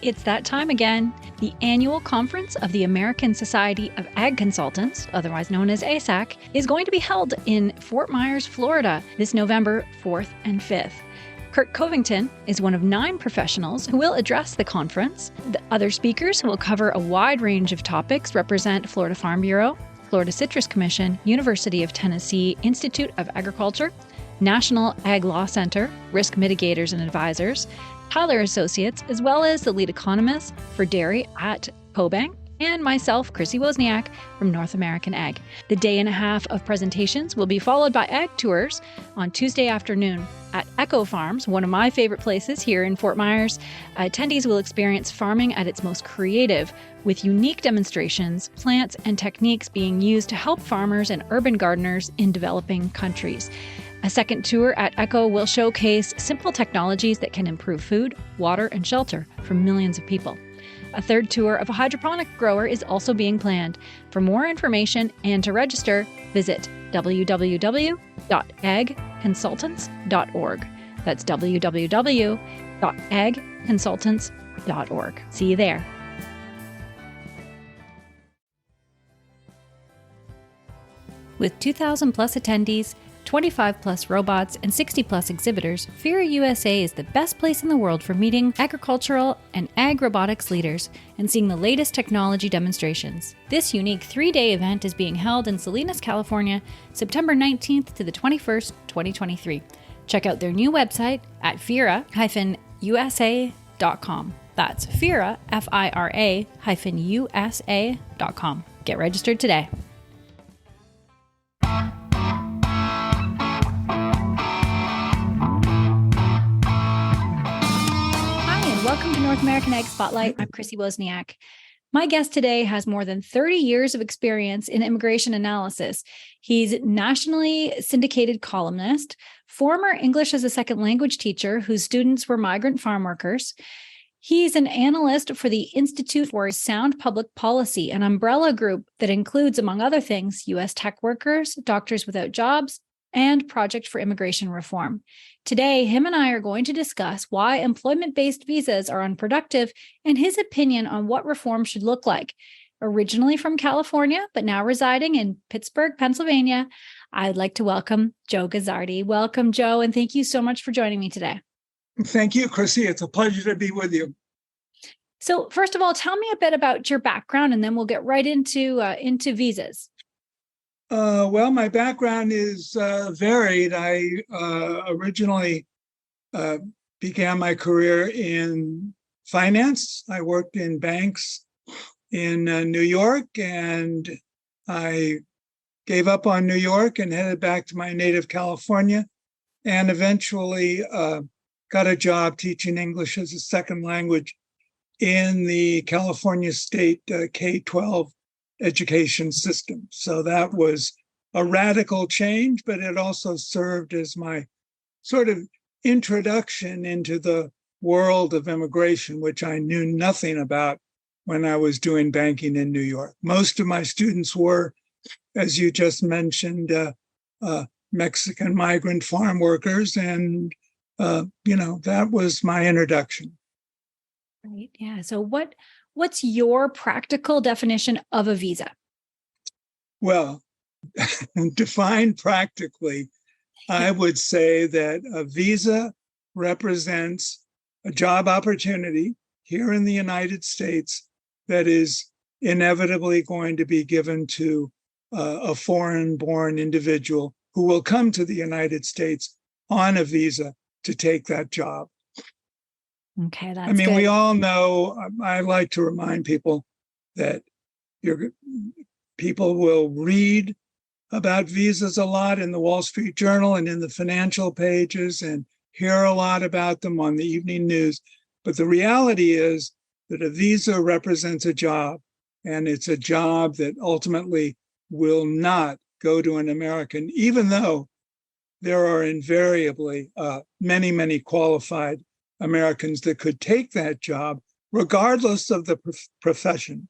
It's that time again. The annual conference of the American Society of Ag Consultants, otherwise known as ASAC, is going to be held in Fort Myers, Florida, this November 4th and 5th. Kurt Covington is one of 9 professionals who will address the conference. The other speakers who will cover a wide range of topics represent Florida Farm Bureau, Florida Citrus Commission, University of Tennessee Institute of Agriculture, National Ag Law Center, Risk Mitigators and Advisors, Tyler Associates, as well as the lead economist for dairy at CoBank, and myself, Chrissy Wozniak from North American Ag. The day and a half of presentations will be followed by ag tours on Tuesday afternoon at Echo Farms, one of my favorite places here in Fort Myers. Attendees will experience farming at its most creative, with unique demonstrations, plants, and techniques being used to help farmers and urban gardeners in developing countries. A second tour at Echo will showcase simple technologies that can improve food, water, and shelter for millions of people. A third tour of a hydroponic grower is also being planned. For more information and to register, visit www.agconsultants.org. That's www.agconsultants.org. See you there. With 2,000 plus attendees, 25 plus robots, and 60 plus exhibitors, FIRA USA is the best place in the world for meeting agricultural and ag robotics leaders and seeing the latest technology demonstrations. This unique 3-day event is being held in Salinas, California, September 19th to the 21st, 2023. Check out their new website at FIRA-USA.com. That's FIRA, FIRA-USA.com. Get registered today. Welcome to North American Ag Spotlight. I'm Chrissy Wozniak. My guest today has more than 30 years of experience in immigration analysis. He's nationally syndicated columnist, former English as a second language teacher whose students were migrant farm workers. He's an analyst for the Institute for Sound Public Policy, an umbrella group that includes, among other things, U.S. tech workers, Doctors Without Jobs, and Project for Immigration Reform. Today, him and I are going to discuss why employment-based visas are unproductive and his opinion on what reform should look like. Originally from California, but now residing in Pittsburgh, Pennsylvania, I'd like to welcome Joe Guzzardi. Welcome, Joe, and thank you so much for joining me today. Thank you, Chrissy. It's a pleasure to be with you. So first of all, tell me a bit about your background, and then we'll get right into visas. Well, my background is varied. I originally began my career in finance. I worked in banks in New York, and I gave up on New York and headed back to my native California, and eventually got a job teaching English as a second language in the California State K-12 education system. So that was a radical change, but it also served as my sort of introduction into the world of immigration, which I knew nothing about when I was doing banking in New York. Most of my students were, as you just mentioned, Mexican migrant farm workers, and that was my introduction. Right. Yeah. So what's your practical definition of a visa? Well, defined practically, I would say that a visa represents a job opportunity here in the United States that is inevitably going to be given to a foreign-born individual who will come to the United States on a visa to take that job. Okay, that's good. We all know, I like to remind people that people will read about visas a lot in the Wall Street Journal and in the financial pages and hear a lot about them on the evening news. But the reality is that a visa represents a job, and it's a job that ultimately will not go to an American, even though there are invariably many, many qualified Americans that could take that job, regardless of the profession.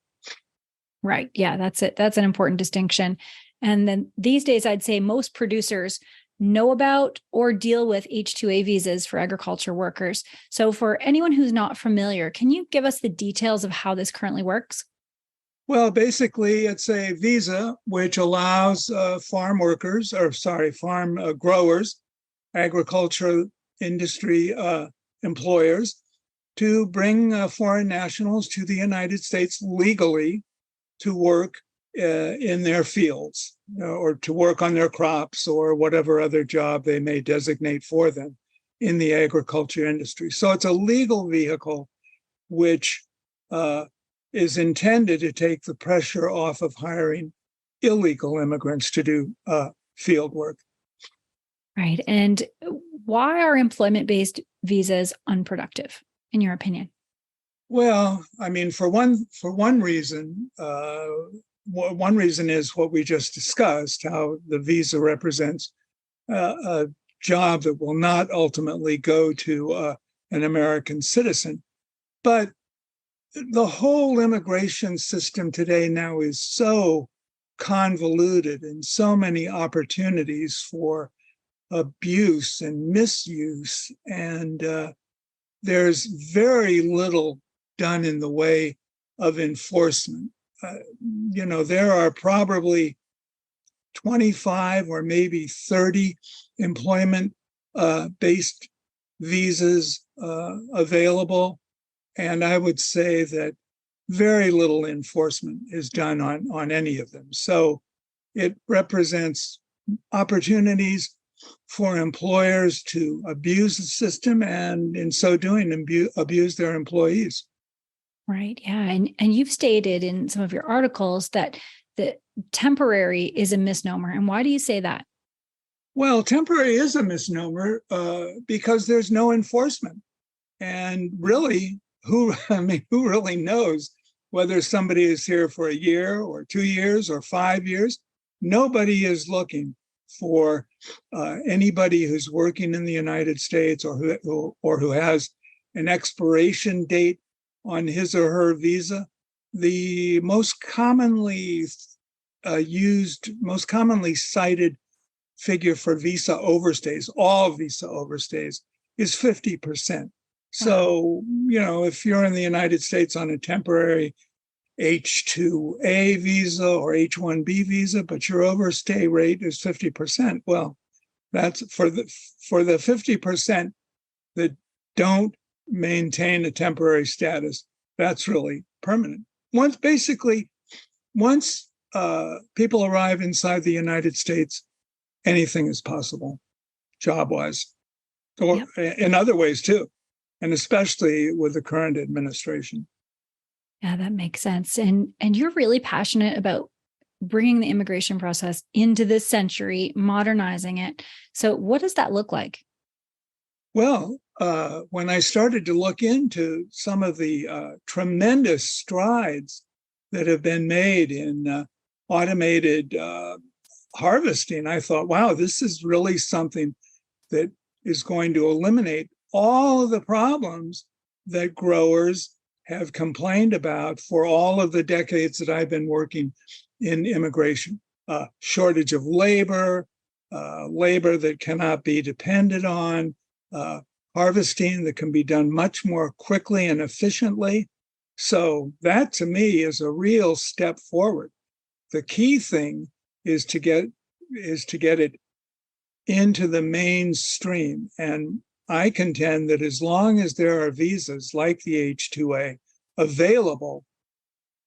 Right. Yeah, that's it. That's an important distinction. And then these days, I'd say most producers know about or deal with H-2A visas for agriculture workers. So for anyone who's not familiar, can you give us the details of how this currently works? Well, basically, it's a visa which allows farm growers, agriculture industry employers to bring foreign nationals to the United States legally to work in their fields or to work on their crops or whatever other job they may designate for them in the agriculture industry. So it's a legal vehicle which is intended to take the pressure off of hiring illegal immigrants to do field work. Right. And why are employment-based visas unproductive, in your opinion? Well, I mean, for one reason, one reason is what we just discussed, how the visa represents a job that will not ultimately go to an American citizen. But the whole immigration system today now is so convoluted and so many opportunities for abuse and misuse. And there's very little done in the way of enforcement. There are probably 25 or maybe 30 employment-based visas available. And I would say that very little enforcement is done on any of them. So it represents opportunities for employers to abuse the system and in so doing abuse their employees. Right. Yeah. And you've stated in some of your articles that the temporary is a misnomer. And why do you say that? Well, temporary is a misnomer because there's no enforcement. And really, who really knows whether somebody is here for a year or 2 years or 5 years? Nobody is looking for anybody who's working in the United States or who has an expiration date on his or her visa. The most commonly cited figure for visa overstays, all visa overstays, is 50%. So, if you're in the United States on a temporary H-2A visa or H-1B visa, but your overstay rate is 50%, well, that's for the 50% that don't maintain a temporary status, that's really permanent. Once people arrive inside the United States, anything is possible, job-wise, or in other ways too, and especially with the current administration. Yeah, that makes sense. And you're really passionate about bringing the immigration process into this century, modernizing it. So what does that look like? Well, when I started to look into some of the tremendous strides that have been made in automated harvesting, I thought, wow, this is really something that is going to eliminate all of the problems that growers have complained about for all of the decades that I've been working in immigration. Shortage of labor, labor that cannot be depended on, harvesting that can be done much more quickly and efficiently. So that to me is a real step forward. The key thing is to get it into the mainstream. And I contend that as long as there are visas like the H-2A available,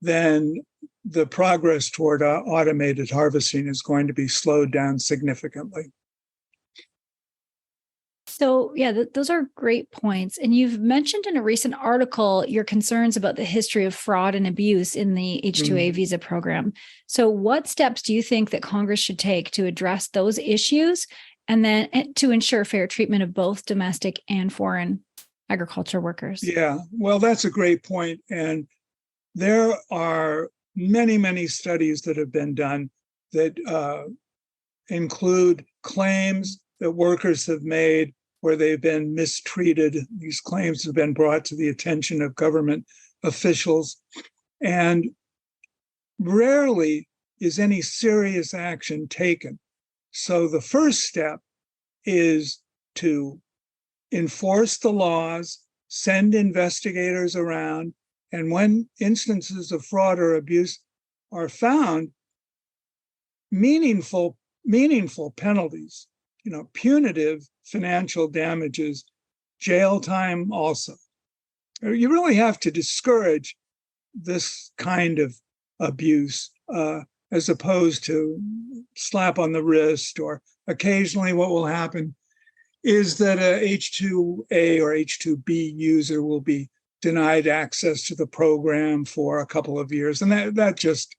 then the progress toward automated harvesting is going to be slowed down significantly. So, yeah, those are great points. And you've mentioned in a recent article your concerns about the history of fraud and abuse in the H-2A visa program. So what steps do you think that Congress should take to address those issues and then to ensure fair treatment of both domestic and foreign agriculture workers? Yeah, well, that's a great point. And there are many, many studies that have been done that include claims that workers have made where they've been mistreated. These claims have been brought to the attention of government officials. And rarely is any serious action taken. So the first step is to enforce the laws, send investigators around, and when instances of fraud or abuse are found, meaningful penalties, punitive financial damages, jail time also. You really have to discourage this kind of abuse as opposed to slap on the wrist, or occasionally what will happen is that a H2A or H2B user will be denied access to the program for a couple of years. And that just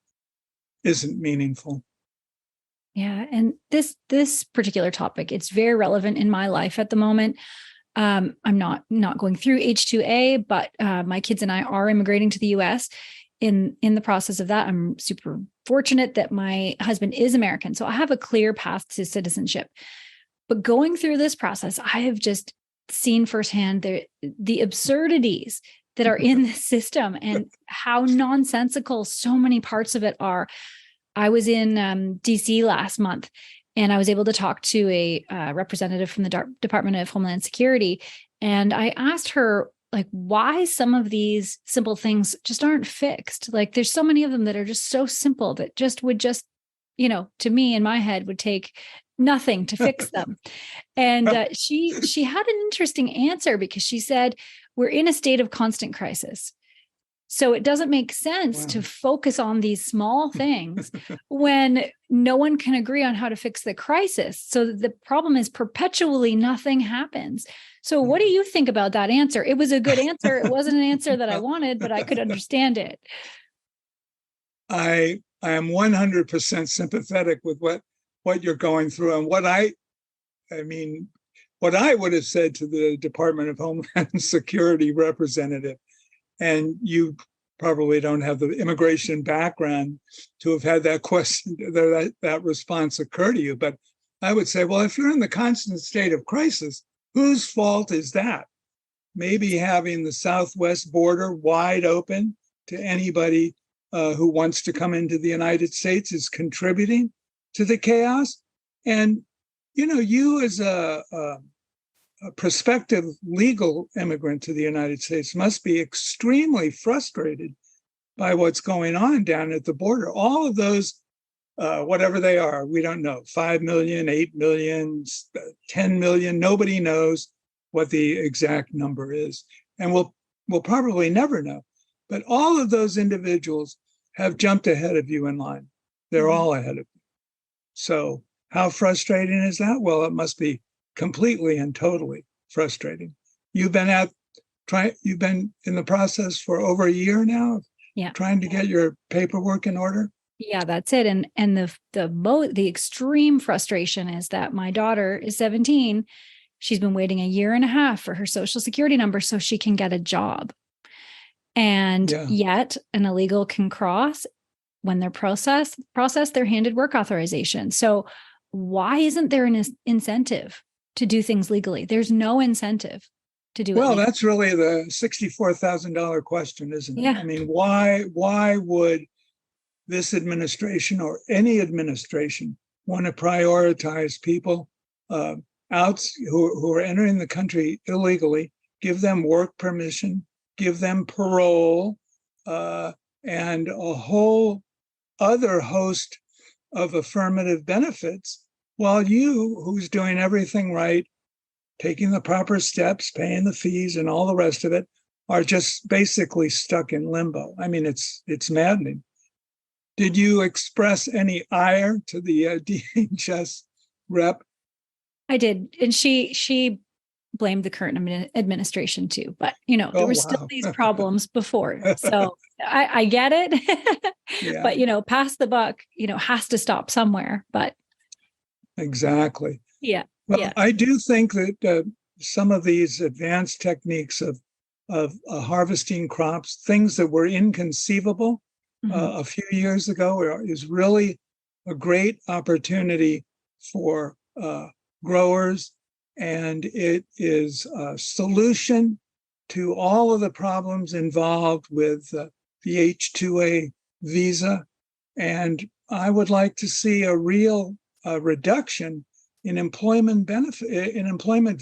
isn't meaningful. Yeah. And this particular topic, it's very relevant in my life at the moment. I'm not going through H2A, but my kids and I are immigrating to the US. In the process of that, I'm super fortunate that my husband is American. So I have a clear path to citizenship. But going through this process, I have just seen firsthand the absurdities that are in this system and how nonsensical so many parts of it are. I was in DC last month, and I was able to talk to a representative from the Department of Homeland Security. And I asked her, why some of these simple things just aren't fixed. There's so many of them that are just so simple that to me in my head would take nothing to fix them. And she had an interesting answer, because she said, we're in a state of constant crisis. So it doesn't make sense to focus on these small things when no one can agree on how to fix the crisis. So the problem is perpetually nothing happens. So what do you think about that answer? It was a good answer. It wasn't an answer that I wanted, but I could understand it. I am 100% sympathetic with what you're going through, and what I would have said to the Department of Homeland Security representative. And you probably don't have the immigration background to have had that question, that response occur to you. But I would say, well, if you're in the constant state of crisis, whose fault is that? Maybe having the southwest border wide open to anybody who wants to come into the United States is contributing to the chaos. And, you as a prospective legal immigrant to the United States must be extremely frustrated by what's going on down at the border. All of those, whatever they are, we don't know, 5 million, 8 million, 10 million, nobody knows what the exact number is. And we'll probably never know. But all of those individuals have jumped ahead of you in line. They're all ahead of you. So how frustrating is that? Well, it must be completely and totally frustrating. You've been in the process for over a year now, trying to get your paperwork in order. Yeah, that's it. And the extreme frustration is that my daughter is 17. She's been waiting a year and a half for her Social Security number so she can get a job. And yet an illegal can cross. When they're processed, they're handed work authorization. So why isn't there an incentive to do things legally? There's no incentive to do it. Well, that's really the $64,000 question, isn't it? Yeah. I mean, why would this administration or any administration want to prioritize people who are entering the country illegally, give them work permission, give them parole, and a whole other host of affirmative benefits, while you, who's doing everything right, taking the proper steps, paying the fees and all the rest of it, are just basically stuck in limbo. I mean, it's maddening. Did you express any ire to the DHS rep? I did. And she blamed the current administration too. But, there were still these problems before. So I get it. Yeah. But, pass the buck, has to stop somewhere. But exactly. Yeah. Well, yeah. I do think that some of these advanced techniques of harvesting crops, things that were inconceivable a few years ago, is really a great opportunity for growers, and it is a solution to all of the problems involved with the H-2A visa. And I would like to see a real reduction in employment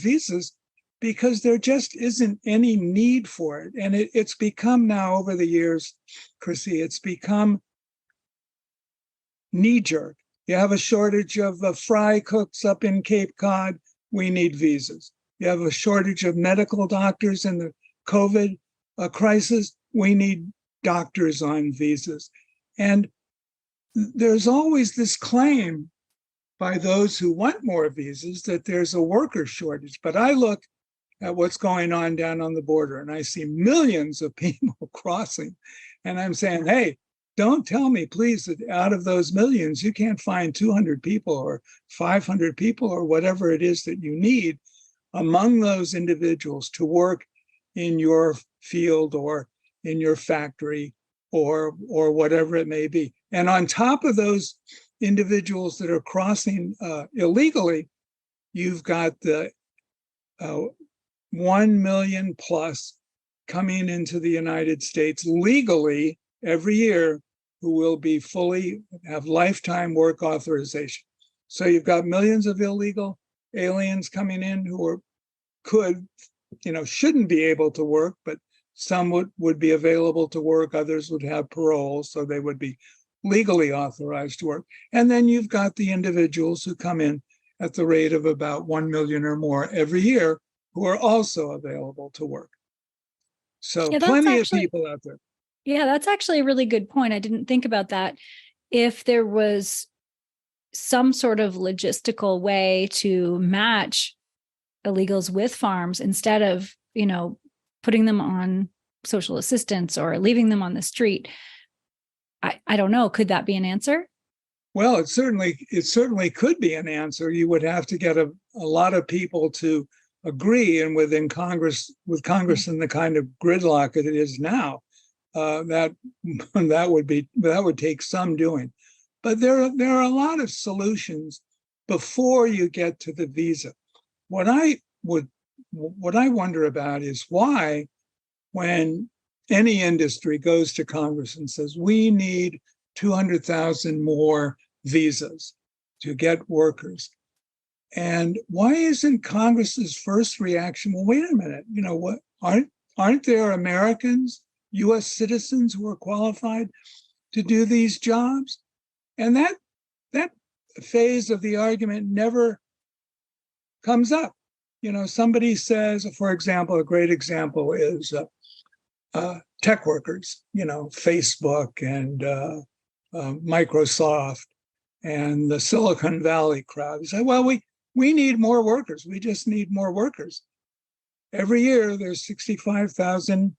visas because there just isn't any need for it. And it's become now over the years, Chrissy, it's become knee-jerk. You have a shortage of fry cooks up in Cape Cod, we need visas. You have a shortage of medical doctors in the COVID crisis, we need doctors on visas. And there's always this claim by those who want more visas that there's a worker shortage. But I look at what's going on down on the border and I see millions of people crossing. And I'm saying, hey, don't tell me, please, that out of those millions, you can't find 200 people or 500 people or whatever it is that you need among those individuals to work in your field or in your factory or whatever it may be. And on top of those individuals that are crossing illegally, you've got the 1 million plus coming into the United States legally every year who will be have lifetime work authorization. So you've got millions of illegal aliens coming in who shouldn't be able to work, but some would be available to work, others would have parole, so they would be legally authorized to work. And then you've got the individuals who come in at the rate of about 1 million or more every year who are also available to work. So plenty of people out there. Yeah, that's actually a really good point. I didn't think about that. If there was some sort of logistical way to match illegals with farms instead of, putting them on social assistance or leaving them on the street, I don't know. Could that be an answer? Well, it certainly could be an answer. You would have to get a lot of people to agree, and with Congress in the kind of gridlock that it is now, that would take some doing. But there are a lot of solutions before you get to the visa. What I wonder about is why, when any industry goes to Congress and says, we need 200,000 more visas to get workers. And why isn't Congress's first reaction, well, wait a minute, what, aren't there Americans, US citizens who are qualified to do these jobs? And that phase of the argument never comes up. Somebody says, for example, a great example is tech workers, Facebook and Microsoft and the Silicon Valley crowd. They say, well, we need more workers. We just need more workers. Every year, there's 65,000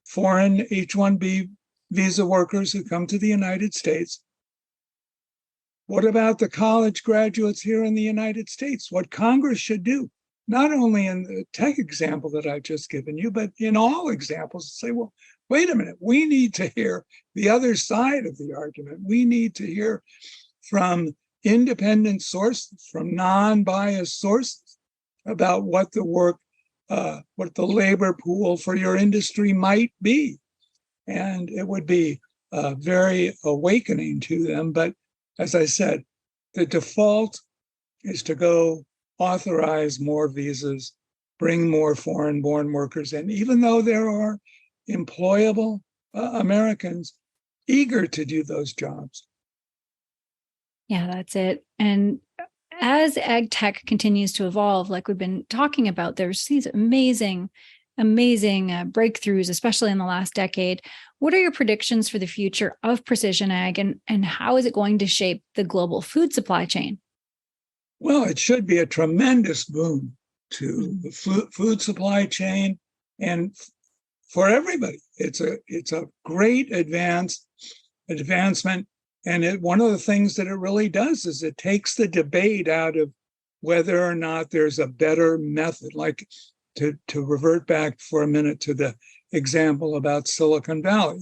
foreign H-1B visa workers who come to the United States. What about the college graduates here in the United States? What Congress should do, not only in the tech example that I've just given you, but in all examples, say, well, wait a minute, we need to hear the other side of the argument. We need to hear from independent sources, from non-biased sources about what the labor pool for your industry might be. And it would be very awakening to them. But as I said, the default is to go authorize more visas, bring more foreign-born workers in, even though there are employable Americans eager to do those jobs. Yeah, that's it. And as ag tech continues to evolve, like we've been talking about, there's these amazing breakthroughs, especially in the last decade. What are your predictions for the future of precision ag, and how is it going to shape the global food supply chain? Well, it should be a tremendous boon to the food supply chain and for everybody. It's a great advancement. And one of the things that it really does is it takes the debate out of whether or not there's a better method, like to revert back for a minute to the example about Silicon Valley.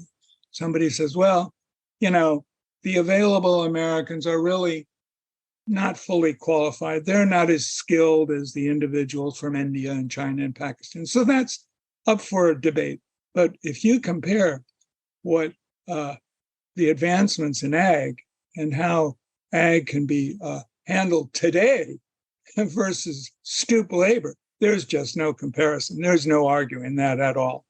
Somebody says, well, the available Americans are really not fully qualified. They're not as skilled as the individuals from India and China and Pakistan. So that's up for a debate. But if you compare what the advancements in ag and how ag can be handled today versus stoop labor, there's just no comparison. There's no arguing that at all.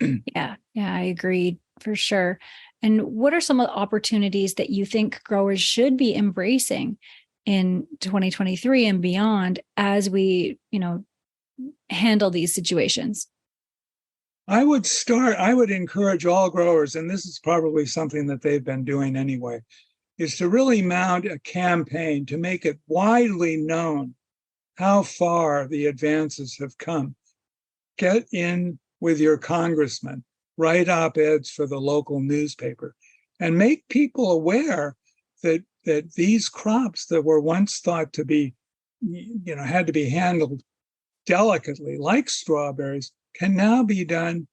Yeah, I agree for sure. And what are some of the opportunities that you think growers should be embracing in 2023 and beyond as we, handle these situations? I would encourage all growers, and this is probably something that they've been doing anyway, is to really mount a campaign to make it widely known how far the advances have come. Get in with your congressman, write op-eds for the local newspaper, and make people aware that these crops that were once thought to be, had to be handled delicately, like strawberries, can now be done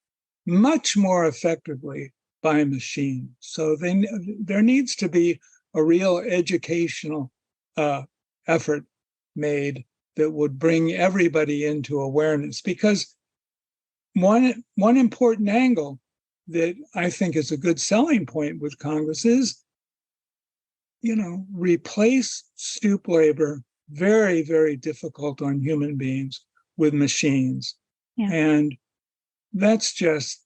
much more effectively by machine. So there needs to be a real educational effort made that would bring everybody into awareness. Because one important angle that I think is a good selling point with Congress is, replace stoop labor, very, very difficult on human beings, with machines. Yeah. And that's just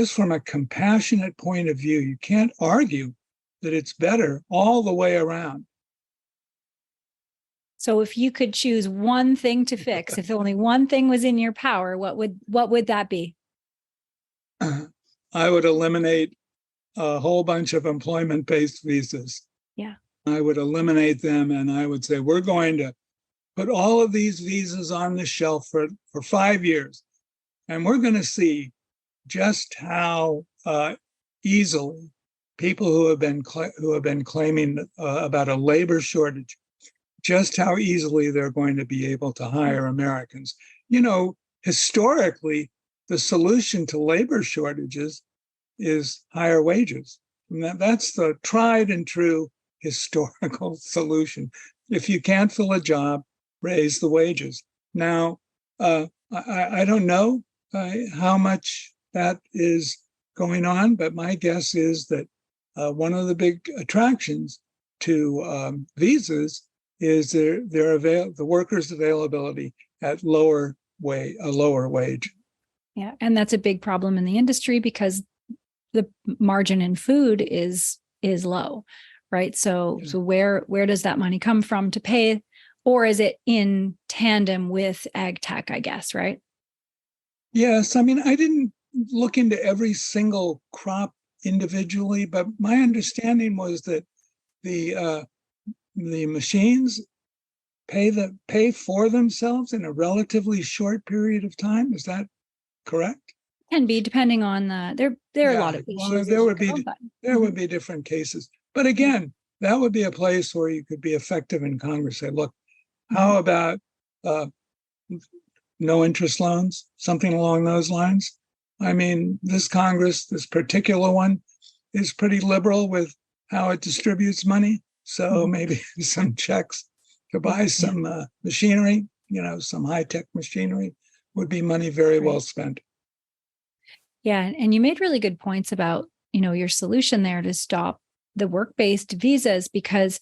from a compassionate point of view, you can't argue that it's better all the way around. So if you could choose one thing to fix, if only one thing was in your power, what would that be? I would eliminate a whole bunch of employment-based visas. Yeah. I would eliminate them, and I would say, we're going to put all of these visas on the shelf for 5 years. And we're going to see just how easily people who have been claiming about a labor shortage, just how easily they're going to be able to hire Americans. Historically, the solution to labor shortages is higher wages. And that's the tried and true historical solution. If you can't fill a job, raise the wages. Now, I don't know how much that is going on, but my guess is that one of the big attractions to visas is the workers' availability at a lower wage. Yeah, and that's a big problem in the industry because the margin in food is low, right? So where does that money come from to pay? Or is it in tandem with ag tech, I guess, right? Yes. I mean, I didn't look into every single crop individually, but my understanding was that the machines pay for themselves in a relatively short period of time. Is that correct? Can be, depending on there are a lot of issues. There would be different cases. But again, that would be a place where you could be effective in Congress. Say, look, how about no interest loans, something along those lines? I mean, this Congress, this particular one, is pretty liberal with how it distributes money. So maybe some checks to buy some machinery, some high-tech machinery would be money very well spent. Yeah. And you made really good points about, your solution there to stop the work-based visas, because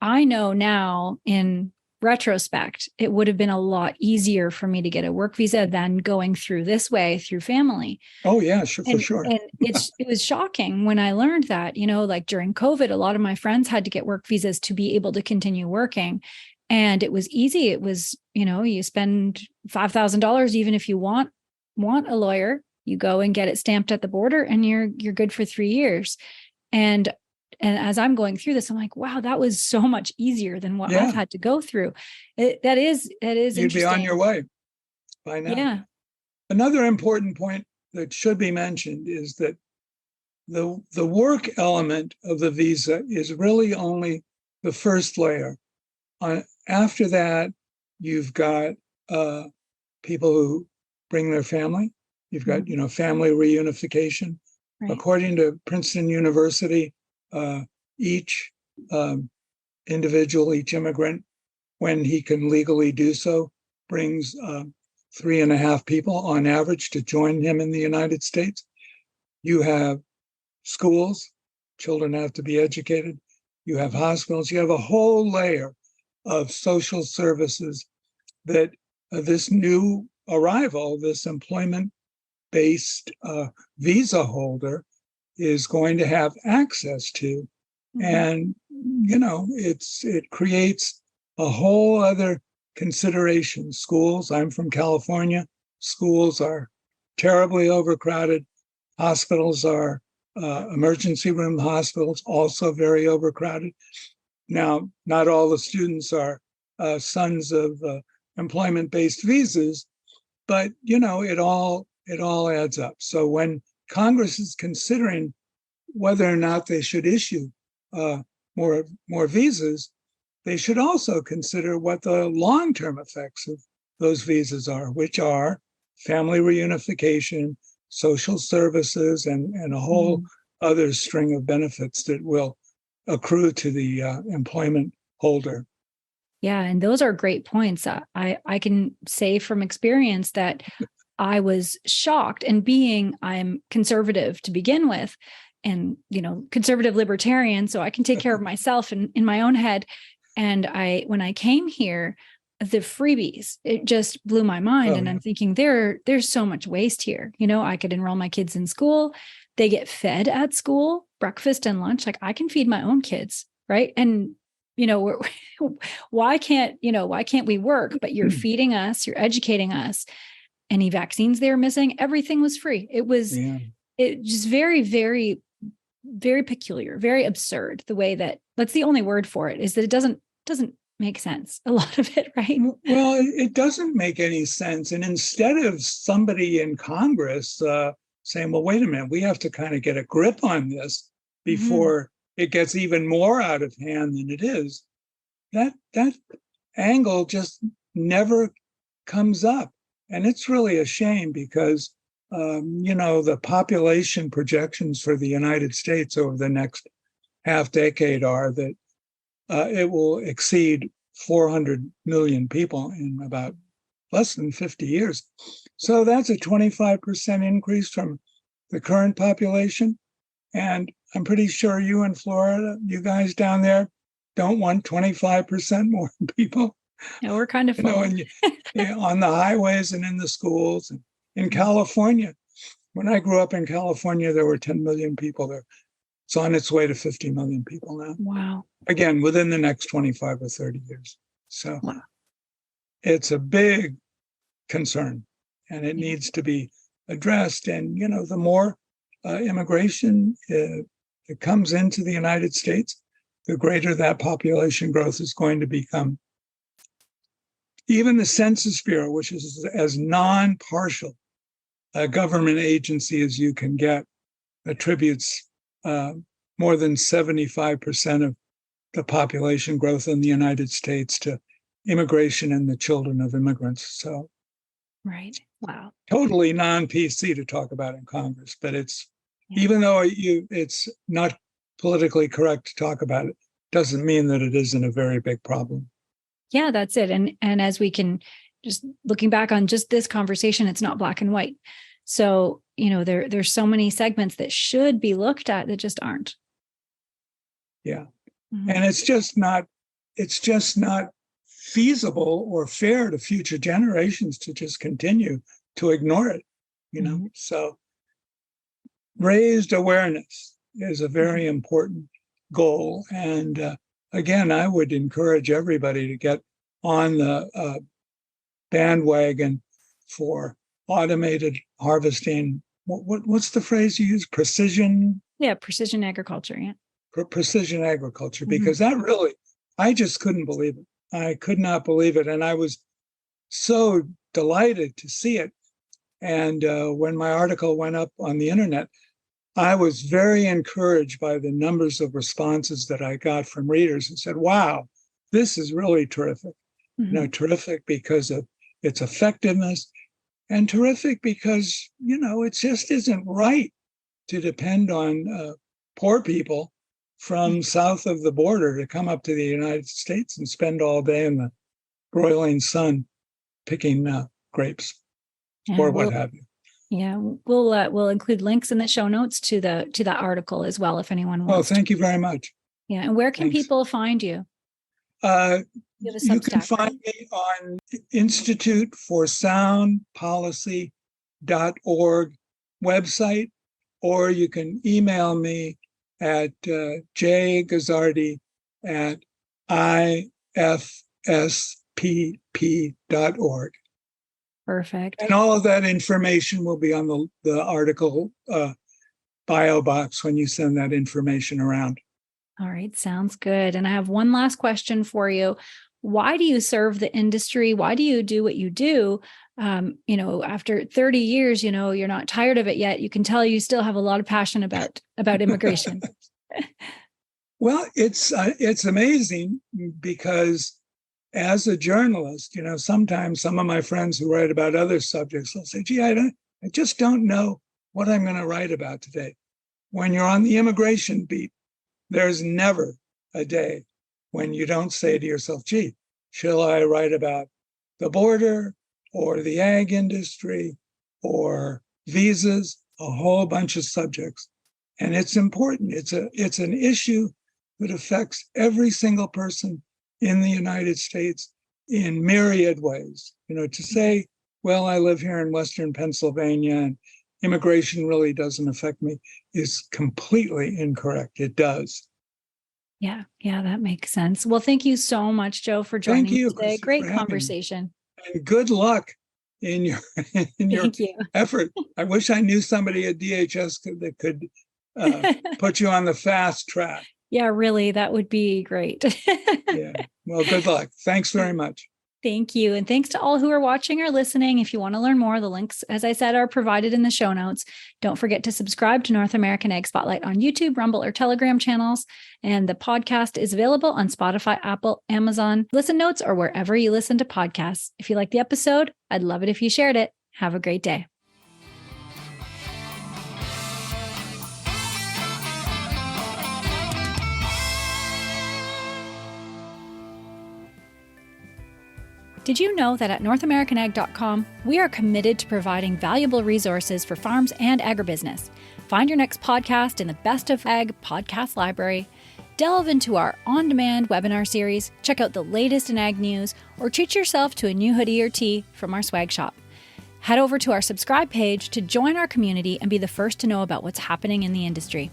I know now in retrospect, it would have been a lot easier for me to get a work visa than going through this way through family. Oh yeah, sure, for sure. And it was shocking when I learned that, like during COVID, a lot of my friends had to get work visas to be able to continue working. And it was easy. It was, you spend $5,000, even if you want a lawyer, you go and get it stamped at the border and you're good for 3 years. And as I'm going through this, I'm like, wow, that was so much easier than what I've had to go through. That is You'd be on your way by now. Yeah. Another important point that should be mentioned is that the work element of the visa is really only the first layer. After that, you've got people who bring their family. You've got, family reunification. Right. According to Princeton University, each individual, each immigrant, when he can legally do so, brings 3.5 people on average to join him in the United States. You have schools, children have to be educated. you have hospitals, you have a whole layer of social services that this new arrival, this employment-based visa holder is going to have access to. And, it creates a whole other consideration. Schools, I'm from California, schools are terribly overcrowded. Hospitals are, emergency room hospitals, also very overcrowded. Now, not all the students are sons of employment-based visas, but, it all adds up. So when Congress is considering whether or not they should issue more visas, they should also consider what the long-term effects of those visas are, which are family reunification, social services, and a whole other string of benefits that will accrue to the employment holder. Yeah, and those are great points. I can say from experience that I was shocked, and I'm conservative to begin with, and conservative libertarian, so I can take care of myself in my own head. And when I came here, the freebies, it just blew my mind. And I'm thinking there's so much waste here. I could enroll my kids in school. They get fed at school, breakfast and lunch. Like I can feed my own kids, right? And why can't we work? But you're feeding us, you're educating us. Any vaccines they were missing, everything was free. It was it just very, very, very peculiar, very absurd. The way that's the only word for it, is that it doesn't make sense. A lot of it, right? Well, it doesn't make any sense. And instead of somebody in Congress saying, well, wait a minute, we have to kind of get a grip on this before it gets even more out of hand than it is, that angle just never comes up. And it's really a shame because, the population projections for the United States over the next half decade are that it will exceed 400 million people in about less than 50 years. So that's a 25% increase from the current population. And I'm pretty sure you in Florida, you guys down there, don't want 25% more people. Yeah, we're kind of on the highways and in the schools. And in California, when I grew up in California, there were 10 million people there. It's on its way to 50 million people now. Wow. Again, within the next 25 or 30 years. So It's a big concern, and it needs to be addressed. And, the more immigration that comes into the United States, the greater that population growth is going to become. Even the Census Bureau, which is as non-partial a government agency as you can get, attributes more than 75% of the population growth in the United States to immigration and the children of immigrants. So, right. Wow. Totally non-PC to talk about in Congress, but even though it's not politically correct to talk about it, doesn't mean that it isn't a very big problem. Yeah, that's it. And as we can just looking back on just this conversation, it's not black and white. So, there's so many segments that should be looked at that just aren't. Yeah. And it's just not feasible or fair to future generations to just continue to ignore it, So raised awareness is a very important goal. And again, I would encourage everybody to get on the bandwagon for automated harvesting. What's the phrase you use? Precision? Yeah, precision agriculture. Yeah. Precision agriculture, because that really, I just couldn't believe it. I could not believe it. And I was so delighted to see it. And when my article went up on the internet, I was very encouraged by the numbers of responses that I got from readers who said, wow, this is really terrific. Terrific because of its effectiveness, and terrific because, it just isn't right to depend on poor people from south of the border to come up to the United States and spend all day in the broiling sun picking grapes or what have you. Yeah, we'll include links in the show notes to the article as well if anyone wants. Oh, thank you very much. Yeah. And where can Thanks. people find you? You You have a can Substack, find right? me on instituteforsoundpolicy.org website, or you can email me at jguzzardi@ifspp.org. Perfect. And all of that information will be on the article bio box when you send that information around. All right. Sounds good. And I have one last question for you. Why do you serve the industry? Why do you do what you do? After 30 years, you're not tired of it yet. You can tell you still have a lot of passion about immigration. Well, it's amazing because as a journalist, sometimes some of my friends who write about other subjects will say, gee, I just don't know what I'm going to write about today. When you're on the immigration beat, there's never a day when you don't say to yourself, gee, shall I write about the border or the ag industry or visas, a whole bunch of subjects. And it's important. It's an issue that affects every single person in the United States in myriad ways. To say, well, I live here in Western Pennsylvania and immigration really doesn't affect me is completely incorrect. It does. Yeah, that makes sense. Well, thank you so much, Joe, for joining Thank you, me today. Chrissy, Great for having me. conversation. And good luck in your Thank you. effort. I wish I knew somebody at DHS that could put you on the fast track. Yeah, really, that would be great. Yeah. Well, good luck. Thanks very much. Thank you. And thanks to all who are watching or listening. If you want to learn more, the links, as I said, are provided in the show notes. Don't forget to subscribe to North American Ag Spotlight on YouTube, Rumble, or Telegram channels. And the podcast is available on Spotify, Apple, Amazon, Listen Notes, or wherever you listen to podcasts. If you like the episode, I'd love it if you shared it. Have a great day. Did you know that at NorthAmericanAg.com, we are committed to providing valuable resources for farms and agribusiness? Find your next podcast in the Best of Ag podcast library, delve into our on-demand webinar series, check out the latest in ag news, or treat yourself to a new hoodie or tee from our swag shop. Head over to our subscribe page to join our community and be the first to know about what's happening in the industry.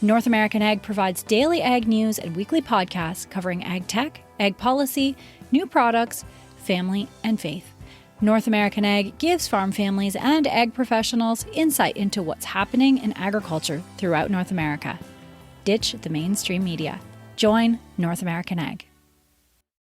North American Ag provides daily ag news and weekly podcasts covering ag tech, ag policy, new products, family, and faith. North American Ag gives farm families and ag professionals insight into what's happening in agriculture throughout North America. Ditch the mainstream media. Join North American Ag.